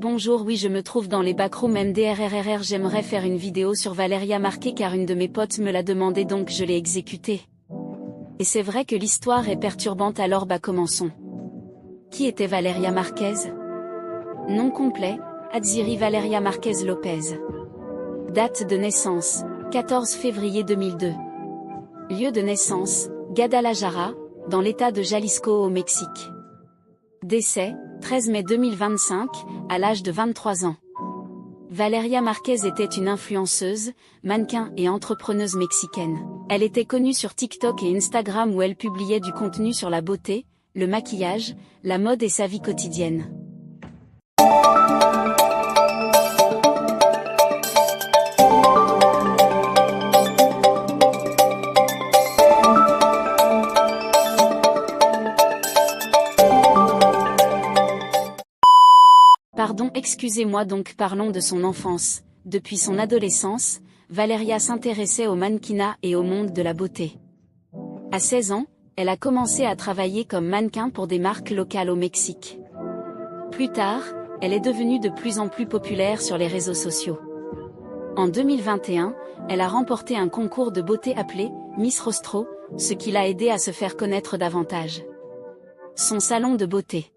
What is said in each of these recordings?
Bonjour, oui je me trouve dans les backrooms MDRRR. J'aimerais faire une vidéo sur Valeria Marquez car une de mes potes me l'a demandé donc je l'ai exécutée. Et c'est vrai que l'histoire est perturbante alors commençons. Qui était Valeria Marquez? Nom complet, Atziri Valeria Marquez Lopez. Date de naissance, 14 février 2002. Lieu de naissance, Guadalajara, dans l'état de Jalisco au Mexique. Décès, 13 mai 2025, à l'âge de 23 ans. Valeria Marquez était une influenceuse, mannequin et entrepreneuse mexicaine. Elle était connue sur TikTok et Instagram où elle publiait du contenu sur la beauté, le maquillage, la mode et sa vie quotidienne. Pardon, excusez-moi donc parlons de son enfance. Depuis son adolescence, Valeria s'intéressait au mannequinat et au monde de la beauté. À 16 ans, elle a commencé à travailler comme mannequin pour des marques locales au Mexique. Plus tard, elle est devenue de plus en plus populaire sur les réseaux sociaux. En 2021, elle a remporté un concours de beauté appelé Miss Rostro, ce qui l'a aidé à se faire connaître davantage. Son salon de beauté.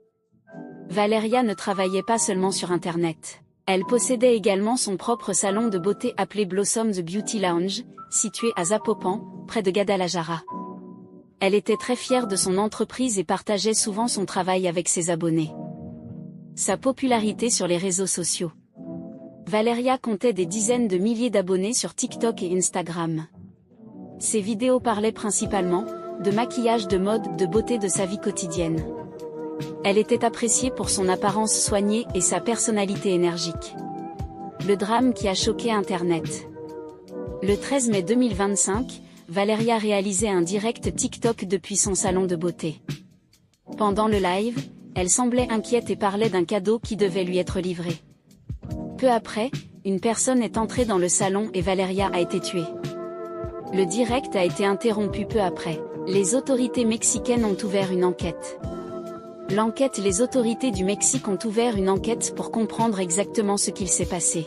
Valeria ne travaillait pas seulement sur Internet. Elle possédait également son propre salon de beauté appelé Blossom The Beauty Lounge, situé à Zapopan, près de Guadalajara. Elle était très fière de son entreprise et partageait souvent son travail avec ses abonnés. Sa popularité sur les réseaux sociaux. Valeria comptait des dizaines de milliers d'abonnés sur TikTok et Instagram. Ses vidéos parlaient principalement de maquillage, de mode, de beauté, de sa vie quotidienne. Elle était appréciée pour son apparence soignée et sa personnalité énergique. Le drame qui a choqué Internet. Le 13 mai 2025, Valeria réalisait un direct TikTok depuis son salon de beauté. Pendant le live, elle semblait inquiète et parlait d'un cadeau qui devait lui être livré. Peu après, une personne est entrée dans le salon et Valeria a été tuée. Le direct a été interrompu peu après. Les autorités mexicaines ont ouvert une enquête. Les autorités du Mexique ont ouvert une enquête pour comprendre exactement ce qu'il s'est passé.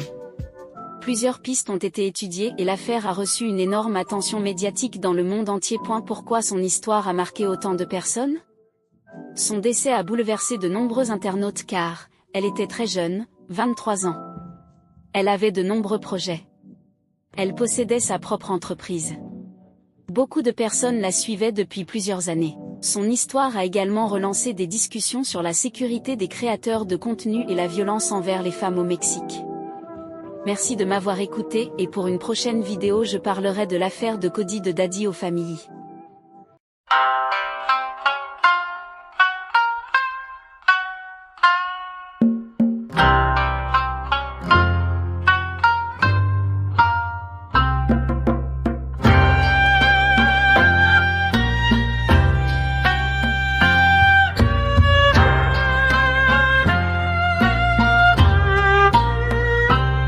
Plusieurs pistes ont été étudiées et l'affaire a reçu une énorme attention médiatique dans le monde entier. Pourquoi son histoire a marqué autant de personnes? Son décès a bouleversé de nombreux internautes car elle était très jeune, 23 ans. Elle avait de nombreux projets. Elle possédait sa propre entreprise. Beaucoup de personnes la suivaient depuis plusieurs années. Son histoire a également relancé des discussions sur la sécurité des créateurs de contenu et la violence envers les femmes au Mexique. Merci de m'avoir écouté et pour une prochaine vidéo je parlerai de l'affaire de Cody de Daddy aux familles.